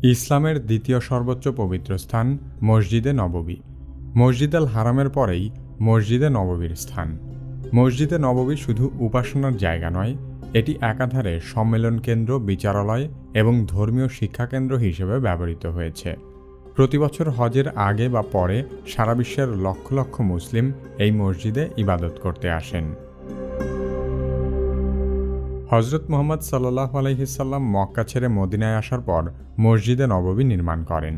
ইসলামের দ্বিতীয় সর্বোচ্চ পবিত্র স্থান মসজিদে নববী। মসজিদ আল হারামের পরেই মসজিদে নববীর স্থান। মসজিদে নববী শুধু উপাসনার জায়গা নয়, এটি একাধারে সম্মেলন কেন্দ্র, বিচারালয় এবং ধর্মীয় শিক্ষাকেন্দ্র হিসেবে ব্যবহৃত হয়েছে। প্রতিবছর হজের আগে বা পরে সারা বিশ্বের লক্ষ লক্ষ মুসলিম এই মসজিদে ইবাদত করতে আসেন। হজরত মুহাম্মদ সাল্লাল্লাহু আলাইহি সাল্লাম মক্কা ছেড়ে মদিনায় আসার পর মসজিদে নববী নির্মাণ করেন।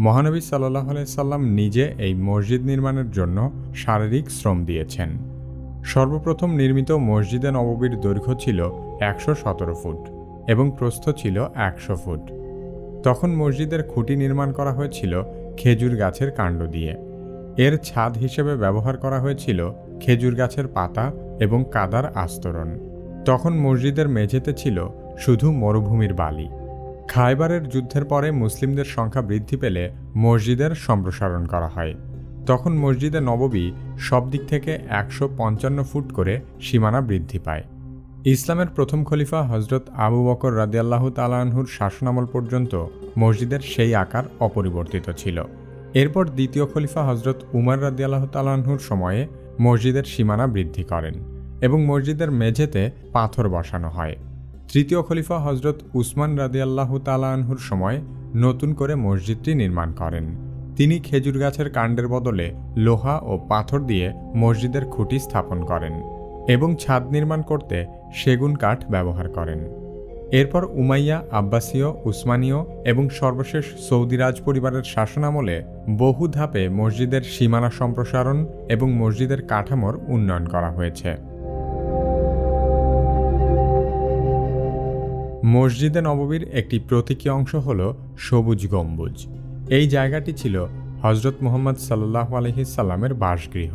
মহানবী সাল্লাল্লাহু আলাইহি সাল্লাম নিজে এই মসজিদ নির্মাণের জন্য শারীরিক শ্রম দিয়েছেন। সর্বপ্রথম নির্মিত মসজিদে নববীর দৈর্ঘ্য ছিল ১১৭ ফুট এবং প্রস্থ ছিল ১০০ ফুট। তখন মসজিদের খুঁটি নির্মাণ করা হয়েছিল খেজুর গাছের কাণ্ড দিয়ে। এর ছাদ হিসেবে ব্যবহার করা হয়েছিল খেজুর গাছের পাতা এবং কাদার আস্তরণ। তখন মসজিদের মেঝেতে ছিল শুধু মরুভূমির বালি। খায়বারের যুদ্ধের পরে মুসলিমদের সংখ্যা বৃদ্ধি পেলে মসজিদের সম্প্রসারণ করা হয়। তখন মসজিদে নববী সব দিক থেকে ১৫৫ ফুট করে সীমানা বৃদ্ধি পায়। ইসলামের প্রথম খলিফা হজরত আবু বকর রাদিয়াল্লাহু তাআলা আনহুর শাসনামল পর্যন্ত মসজিদের সেই আকার অপরিবর্তিত ছিল। এরপর দ্বিতীয় খলিফা হজরত উমর রাদিয়াল্লাহু তাআলা আনহুর সময়ে মসজিদের সীমানা বৃদ্ধি করেন এবং মসজিদের মেঝেতে পাথর বসানো হয়। তৃতীয় খলিফা হজরত উসমান রাদিয়াল্লাহু তাআলা আনহুর সময় নতুন করে মসজিদটি নির্মাণ করেন। তিনি খেজুর গাছের কাণ্ডের বদলে লোহা ও পাথর দিয়ে মসজিদের খুঁটি স্থাপন করেন এবং ছাদ নির্মাণ করতে সেগুন কাঠ ব্যবহার করেন। এরপর উমাইয়া, আব্বাসীয়, উসমানীয় এবং সর্বশেষ সৌদি রাজ পরিবারের শাসনামলে বহু ধাপে মসজিদের সীমানা সম্প্রসারণ এবং মসজিদের কাঠামোর উন্নয়ন করা হয়েছে। মসজিদে নববীর একটি প্রতীকী অংশ হল সবুজ গম্বুজ। এই জায়গাটি ছিল হজরত মুহাম্মদ সাল্লাল্লাহু আলাইহি সাল্লামের বাসগৃহ।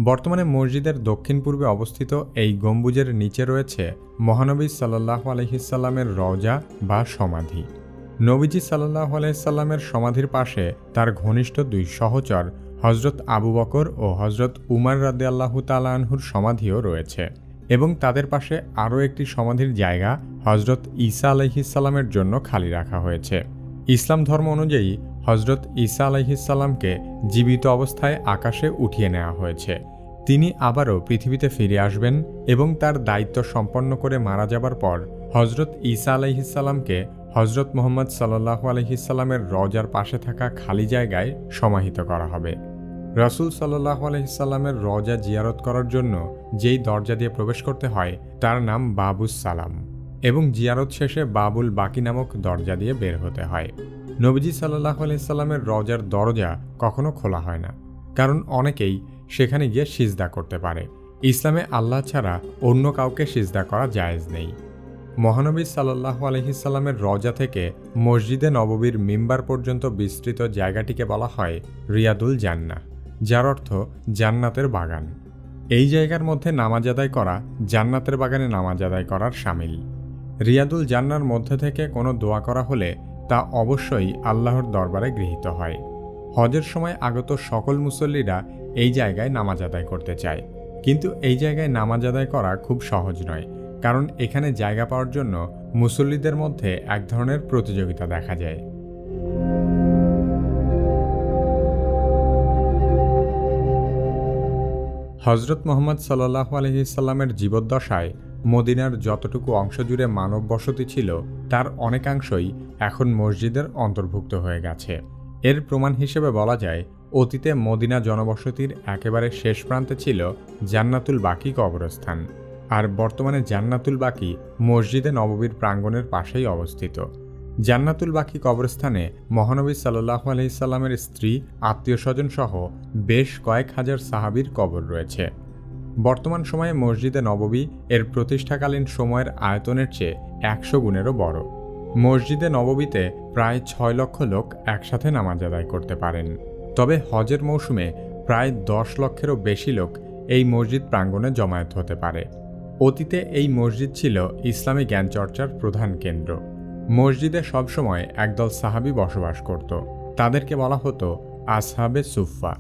বর্তমানে মসজিদের দক্ষিণ পূর্বে অবস্থিত এই গম্বুজের নিচে রয়েছে মহানবী সাল্লাল্লাহু আলাইহি সাল্লামের রওজা বা সমাধি। নবীজি সাল্লাল্লাহু আলাইহি সাল্লামের সমাধির পাশে তার ঘনিষ্ঠ দুই সহচর হজরত আবু বকর ও হজরত উমর রাদিয়াল্লাহু তাআলা আনহুর সমাধিও রয়েছে এবং তাদের পাশে আরও একটি সমাধির জায়গা হজরত ঈসা আলাইহিস সালামের জন্য খালি রাখা হয়েছে। ইসলাম ধর্ম অনুযায়ী হজরত ঈসা আলাইহিস সালামকে জীবিত অবস্থায় আকাশে উঠিয়ে নেওয়া হয়েছে। তিনি আবারও পৃথিবীতে ফিরে আসবেন এবং তার দায়িত্ব সম্পন্ন করে মারা যাবার পর হজরত ঈসা আলাইহিস সালামকে হজরত মুহাম্মদ সাল্লাল্লাহু আলাইহিস সাল্লামের রওজার পাশে থাকা খালি জায়গায় সমাহিত করা হবে। রাসূল সাল্লাল্লাহু আলাইহি সাল্লামের রওজা জিয়ারত করার জন্য যেই দরজা দিয়ে প্রবেশ করতে হয় তার নাম বাবুস সালাম এবং জিয়ারত শেষে বাবুল বাকি নামক দরজা দিয়ে বের হতে হয়। নবীজি সাল্লাল্লাহু আলাইহি সাল্লামের রওজার দরজা কখনো খোলা হয় না, কারণ অনেকেই সেখানে গিয়ে সিজদা করতে পারে। ইসলামে আল্লাহ ছাড়া অন্য কাউকে সিজদা করা জায়েজ নেই। মহানবী সাল্লাল্লাহু আলাইহি সাল্লামের রওজা থেকে মসজিদে নববীর মিম্বার পর্যন্ত বিস্তৃত জায়গাটিকে বলা হয় রিয়াদুল জান্নাহ, যার অর্থ জান্নাতের বাগান। এই জায়গার মধ্যে নামাজ আদায় করা জান্নাতের বাগানে নামাজ আদায় করার শামিল। রিয়াদুল জান্নার মধ্যে থেকে কোনো দোয়া করা হলে তা অবশ্যই আল্লাহর দরবারে গৃহীত হয়। হজের সময় আগত সকল মুসল্লিরা এই জায়গায় নামাজ আদায় করতে চায়, কিন্তু এই জায়গায় নামাজ আদায় করা খুব সহজ নয়, কারণ এখানে জায়গা পাওয়ার জন্য মুসল্লিদের মধ্যে এক ধরনের প্রতিযোগিতা দেখা যায়। হজরত মুহাম্মদ সাল্লাল্লাহু আলাইহি সাল্লামের জীবদ্দশায় মদিনার যতটুকু অংশ জুড়ে মানব বসতি ছিল তার অনেকাংশই এখন মসজিদের অন্তর্ভুক্ত হয়ে গেছে। এর প্রমাণ হিসেবে বলা যায়, অতীতে মদিনা জনবসতির একেবারে শেষ প্রান্তে ছিল জান্নাতুল বাকি কবরস্থান, আর বর্তমানে জান্নাতুল বাকি মসজিদে নববীর প্রাঙ্গণের পাশেই অবস্থিত। জান্নাতুল বাকি কবরস্থানে মহানবী সাল্লাল্লাহু আলাইহি সাল্লামের স্ত্রী, আত্মীয়স্বজন সহ বেশ কয়েক হাজার সাহাবীর কবর রয়েছে। বর্তমান সময়ে মসজিদে নববী এর প্রতিষ্ঠাকালীন সময়ের আয়তনের চেয়ে ১০০ গুণেরও বড়। মসজিদে নববীতে প্রায় ৬ লক্ষ লোক একসাথে নামাজ আদায় করতে পারেন। তবে হজের মৌসুমে প্রায় ১০ লক্ষেরও বেশি লোক এই মসজিদ প্রাঙ্গণে জমায়েত হতে পারে। অতীতে এই মসজিদ ছিল ইসলামী জ্ঞানচর্চার প্রধান কেন্দ্র। মসজিদে সবসময় একদল সাহাবী বসবাস করত। তাদেরকে বলা হতো আসহাবে সুফফা।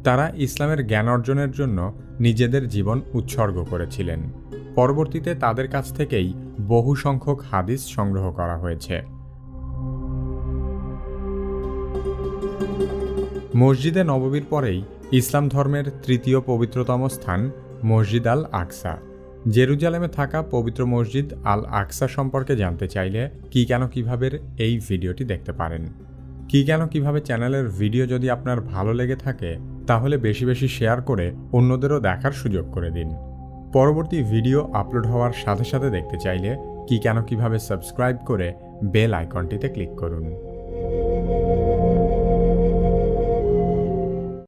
তারা ইসলামের জ্ঞান অর্জনের জন্য নিজেদের জীবন উৎসর্গ করেছিলেন। পরবর্তীতে তাদের কাছ থেকেই বহু সংখ্যক হাদিস সংগ্রহ করা হয়েছে। মসজিদে নববীর পরেই ইসলাম ধর্মের তৃতীয় পবিত্রতম স্থান মসজিদ আল আকসা। জেরুজালেমে থাকা পবিত্র মসজিদ আল আকসা সম্পর্কে জানতে চাইলে কি কেন কিভাবে এই ভিডিওটি দেখতে পারেন। কি কেন কিভাবে চ্যানেলের ভিডিও যদি আপনার ভালো লেগে থাকে তাহলে বেশি বেশি শেয়ার করে অন্যদেরও দেখার সুযোগ করে দিন। পরবর্তী ভিডিও আপলোড হওয়ার সাথে সাথে দেখতে চাইলে কি কেন কিভাবে সাবস্ক্রাইব করে বেল আইকনটিতে ক্লিক করুন।